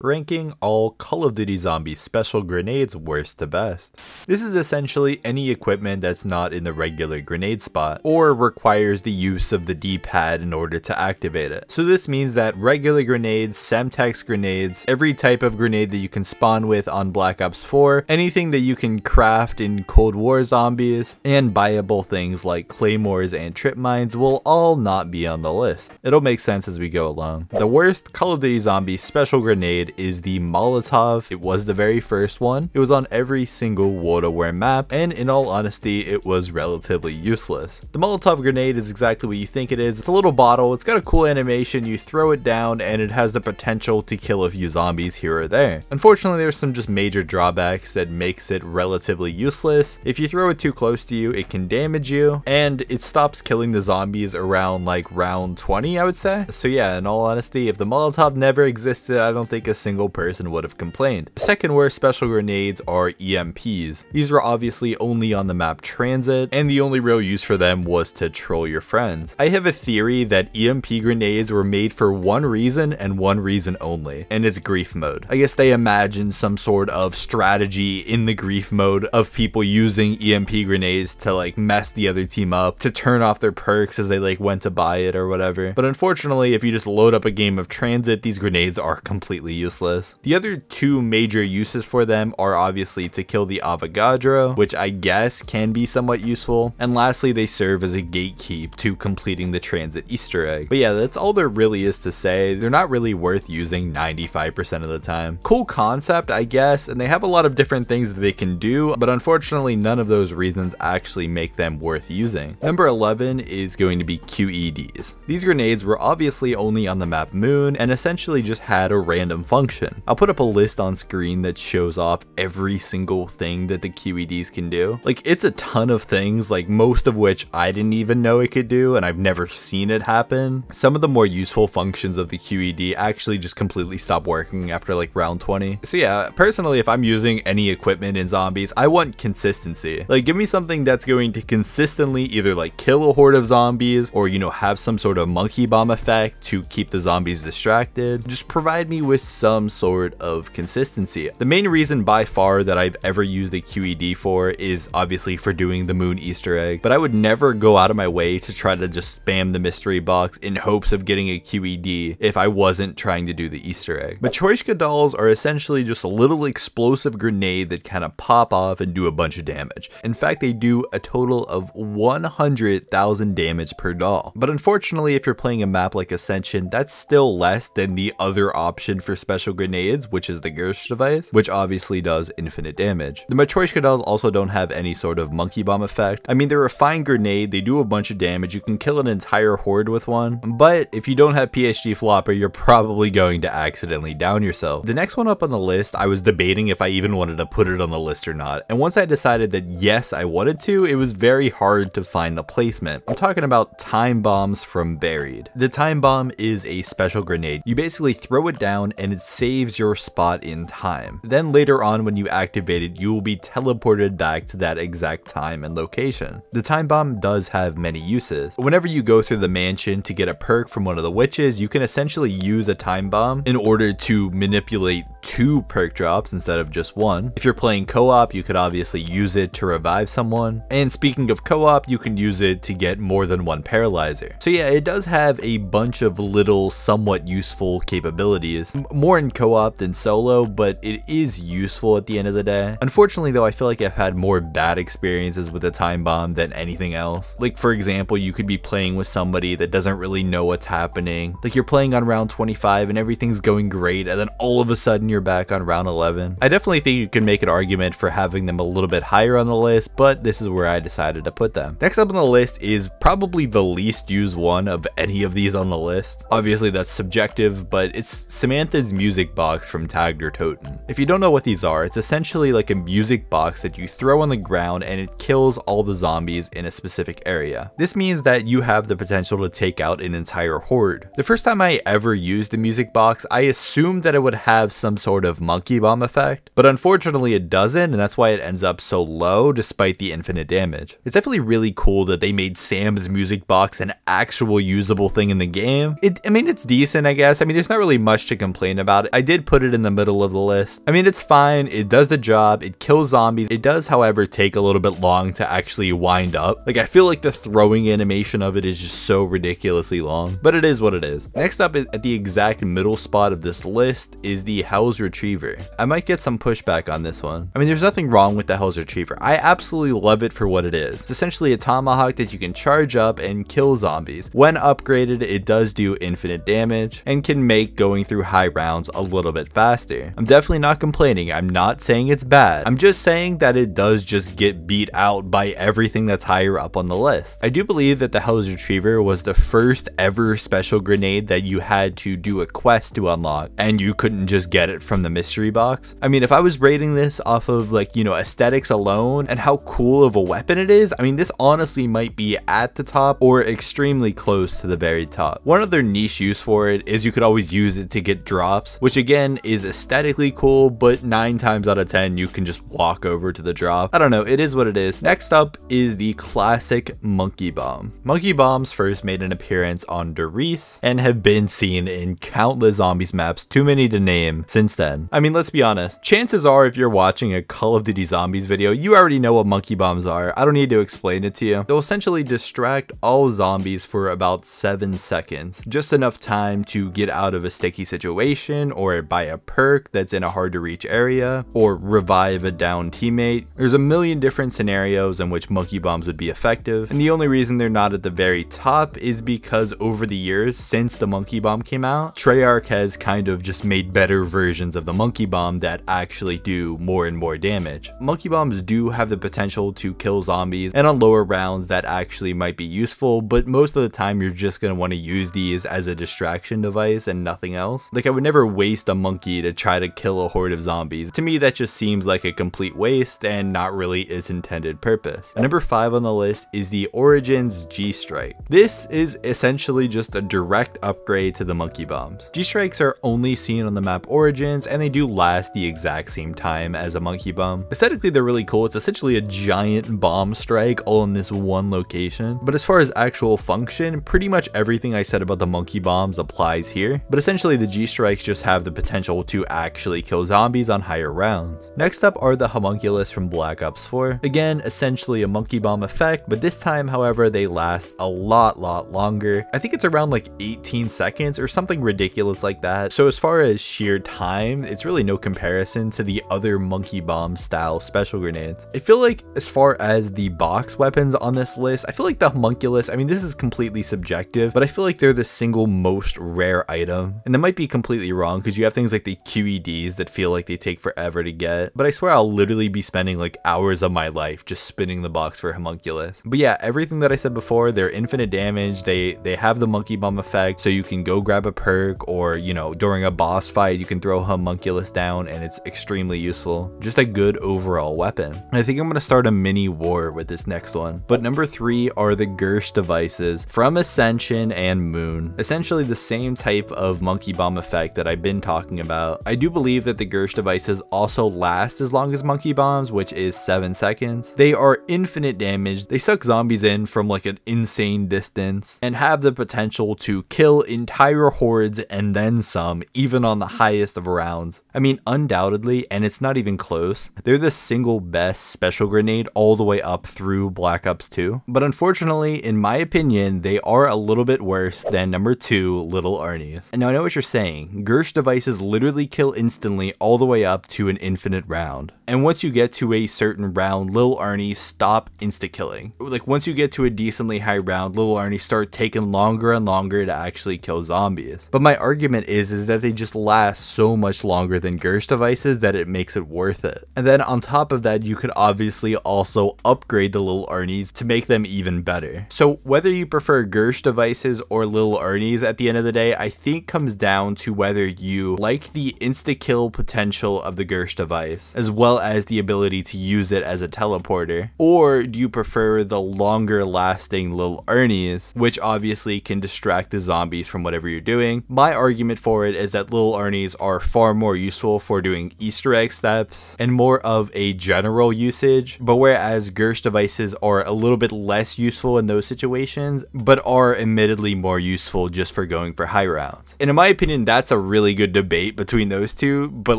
ranking all Call of Duty Zombies special grenades worst to best. This is essentially any equipment that's not in the regular grenade spot, or requires the use of the D-pad in order to activate it. So this means that regular grenades, Semtex grenades, every type of grenade that you can spawn with on Black Ops 4, anything that you can craft in Cold War Zombies, and buyable things like claymores and trip mines will all not be on the list. It'll make sense as we go along. The worst Call of Duty Zombies special grenade is the Molotov. It was the very first one. It was on every single World at War map, and in all honesty, it was relatively useless. The Molotov grenade is exactly what you think it is. It's a little bottle, it's got a cool animation, you throw it down, and it has the potential to kill a few zombies here or there. Unfortunately, there's some just major drawbacks that makes it relatively useless. If you throw it too close to you, it can damage you, and it stops killing the zombies around like round 20, I would say. So yeah, in all honesty, if the Molotov never existed, I don't think a single person would have complained. The second worst special grenades are EMPs. These were obviously only on the map Transit, and the only real use for them was to troll your friends. I have a theory that EMP grenades were made for one reason and one reason only, and it's grief mode. I guess they imagined some sort of strategy in the grief mode of people using EMP grenades to like mess the other team up, to turn off their perks as they like went to buy it or whatever. But unfortunately, if you just load up a game of Transit, these grenades are completely useless. The other two major uses for them are obviously to kill the Avogadro, which I guess can be somewhat useful, and lastly they serve as a gatekeep to completing the Transit Easter egg. But yeah, that's all there really is to say. They're not really worth using 95% of the time. Cool concept, I guess, and they have a lot of different things that they can do, but unfortunately none of those reasons actually make them worth using. Number 11 is going to be QEDs. These grenades were obviously only on the map Moon and essentially just had a random function. I'll put up a list on screen that shows off every single thing that the QEDs can do. Like, it's a ton of things, like most of which I didn't even know it could do, and I've never seen it happen. Some of the more useful functions of the QED actually just completely stop working after like round 20. So yeah, personally, if I'm using any equipment in zombies, I want consistency. Like, give me something that's going to consistently either like kill a horde of zombies or, you know, have some sort of monkey bomb effect to keep the zombies distracted. Just provide me with some sort of consistency. The main reason by far that I've ever used a QED for is obviously for doing the Moon Easter egg, but I would never go out of my way to try to just spam the mystery box in hopes of getting a QED if I wasn't trying to do the Easter egg. Matryoshka dolls are essentially just a little explosive grenade that kind of pop off and do a bunch of damage. In fact, they do a total of 100,000 damage per doll. But unfortunately, if you're playing a map like Ascension, that's still less than the other option for special grenades, which is the Gersh device, which obviously does infinite damage. The Matryoshka dolls also don't have any sort of monkey bomb effect. I mean, they're a fine grenade, they do a bunch of damage, you can kill an entire horde with one, but if you don't have PSG Flopper, you're probably going to accidentally down yourself. The next one up on the list, I was debating if I even wanted to put it on the list or not, and once I decided that yes, I wanted to, it was very hard to find the placement. I'm talking about time bombs from Buried. The time bomb is a special grenade. You basically throw it down and it saves your spot in time. Then later on when you activate it, you will be teleported back to that exact time and location. The time bomb does have many uses. Whenever you go through the mansion to get a perk from one of the witches, you can essentially use a time bomb in order to manipulate 2 perk drops instead of just 1. If you're playing co-op, you could obviously use it to revive someone. And speaking of co-op, you can use it to get more than 1 paralyzer. So yeah, it does have a bunch of little somewhat useful capabilities. More in co-op than solo, but it is useful at the end of the day. Unfortunately though, I feel like I've had more bad experiences with the time bomb than anything else. Like for example, you could be playing with somebody that doesn't really know what's happening. Like you're playing on round 25 and everything's going great, and then all of a sudden you're back on round 11. I definitely think you can make an argument for having them a little bit higher on the list, but this is where I decided to put them. Next up on the list is probably the least used one of any of these on the list. Obviously that's subjective, but it's Samantha's music box from Tag Der Toten. If you don't know what these are, it's essentially like a music box that you throw on the ground and it kills all the zombies in a specific area. This means that you have the potential to take out an entire horde. The first time I ever used the music box, I assumed that it would have some sort of monkey bomb effect, but unfortunately it doesn't, and that's why it ends up so low despite the infinite damage. It's definitely really cool that they made Sam's music box an actual usable thing in the game. I mean, it's decent, I guess. I mean, there's not really much to complain about. about it, I did put it in the middle of the list. I mean, it's fine, it does the job, it kills zombies. It does, however, take a little bit long to actually wind up. Like, I feel like the throwing animation of it is just so ridiculously long, but it is what it is. Next up at the exact middle spot of this list is the Hell's Retriever. I might get some pushback on this one. I mean, there's nothing wrong with the Hell's Retriever. I absolutely love it for what it is. It's essentially a tomahawk that you can charge up and kill zombies. When upgraded, it does do infinite damage and can make going through high rounds a little bit faster. I'm definitely not complaining. I'm not saying it's bad. I'm just saying that it does just get beat out by everything that's higher up on the list. I do believe that the Hell's Retriever was the first ever special grenade that you had to do a quest to unlock, and you couldn't just get it from the mystery box. I mean, if I was rating this off of, like, you know, aesthetics alone and how cool of a weapon it is, I mean, this honestly might be at the top or extremely close to the very top. One other niche use for it is you could always use it to get drops, which again is aesthetically cool, but 9 times out of 10 you can just walk over to the drop. I don't know, it is what it is. Next up is the classic Monkey Bomb. Monkey Bombs first made an appearance on Der Riese and have been seen in countless zombies maps, too many to name, since then. I mean, let's be honest, chances are if you're watching a Call of Duty Zombies video, you already know what Monkey Bombs are. I don't need to explain it to you. They'll essentially distract all zombies for about 7 seconds, just enough time to get out of a sticky situation, or buy a perk that's in a hard to reach area, or revive a downed teammate. There's a million different scenarios in which Monkey Bombs would be effective, and the only reason they're not at the very top is because over the years since the Monkey Bomb came out, Treyarch has kind of just made better versions of the Monkey Bomb that actually do more and more damage. Monkey Bombs do have the potential to kill zombies, and on lower rounds that actually might be useful, but most of the time you're just going to want to use these as a distraction device and nothing else. Like, I would never waste a monkey to try to kill a horde of zombies. To me, that just seems like a complete waste and not really its intended purpose. Number 5 on the list is the Origins G-Strike. This is essentially just a direct upgrade to the Monkey Bombs. G-Strikes are only seen on the map Origins, and they do last the exact same time as a Monkey Bomb. Aesthetically, they're really cool. It's essentially a giant bomb strike all in this one location. But as far as actual function, pretty much everything I said about the Monkey Bombs applies here. But essentially, the G-Strikes just have the potential to actually kill zombies on higher rounds. Next up are the Homunculus from Black Ops 4. Again, essentially a Monkey Bomb effect, but this time, however, they last a lot longer. I think it's around like 18 seconds or something ridiculous like that. So as far as sheer time, it's really no comparison to the other Monkey Bomb style special grenades. I feel like as far as the box weapons on this list, I feel like the Homunculus, I mean, this is completely subjective, but I feel like they're the single most rare item. And that might be completely wrong because you have things like the QEDs that feel like they take forever to get, but I swear I'll literally be spending like hours of my life just spinning the box for Homunculus. But yeah, everything that I said before, they're infinite damage, they have the Monkey Bomb effect, so you can go grab a perk, or, you know, during a boss fight you can throw Homunculus down and it's extremely useful. Just a good overall weapon. I think I'm gonna start a mini war with this next one. But number 3 are the Gersh devices from Ascension and Moon. Essentially the same type of Monkey Bomb effect that I've been talking about. I do believe that the Gersh devices also last as long as Monkey Bombs, which is 7 seconds. They are infinite damage, they suck zombies in from like an insane distance, and have the potential to kill entire hordes and then some, even on the highest of rounds. I mean, undoubtedly, and it's not even close, they're the single best special grenade all the way up through Black Ops 2. But unfortunately, in my opinion, they are a little bit worse than number 2, Little Arnie's. And now I know what you're saying, Gersh devices literally kill instantly all the way up to an infinite round. And once you get to a certain round, Little Arnie stop insta-killing. Like, once you get to a decently high round, Little Arnie start taking longer and longer to actually kill zombies. But my argument is that they just last so much longer than Gersh devices that it makes it worth it. And then on top of that, you could obviously also upgrade the Little Arnies to make them even better. So whether you prefer Gersh devices or Little Arnies at the end of the day, I think comes down to whether you like the insta-kill potential of the Gersh device, as well well as the ability to use it as a teleporter? Or do you prefer the longer lasting Little Ernies, which obviously can distract the zombies from whatever you're doing? My argument for it is that Little Ernies are far more useful for doing Easter egg steps and more of a general usage, but whereas Gersh devices are a little bit less useful in those situations, but are admittedly more useful just for going for high rounds. And in my opinion, that's a really good debate between those two, but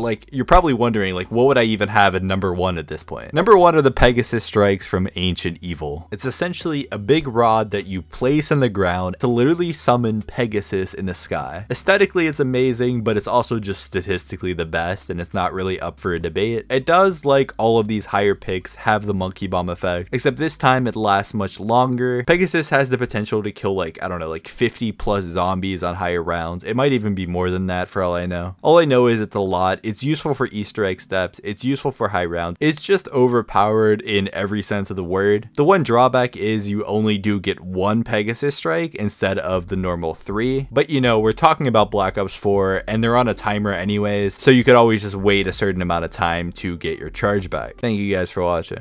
like, you're probably wondering, like, what would I even have at number 1 at this point? Number 1 are the Pegasus Strikes from Ancient Evil. It's essentially a big rod that you place in the ground to literally summon Pegasus in the sky. Aesthetically, it's amazing, but it's also just statistically the best, and it's not really up for a debate. It does, like all of these higher picks, have the monkey bomb effect, except this time it lasts much longer. Pegasus has the potential to kill, like, I don't know, like 50 plus zombies on higher rounds. It might even be more than that for all I know. All I know is it's a lot. It's useful for Easter egg steps. It's useful for high rounds. It's just overpowered in every sense of the word. The one drawback is you only do get 1 Pegasus strike instead of the normal 3. But you know, we're talking about Black Ops 4 and they're on a timer anyways, so you could always just wait a certain amount of time to get your charge back. Thank you guys for watching.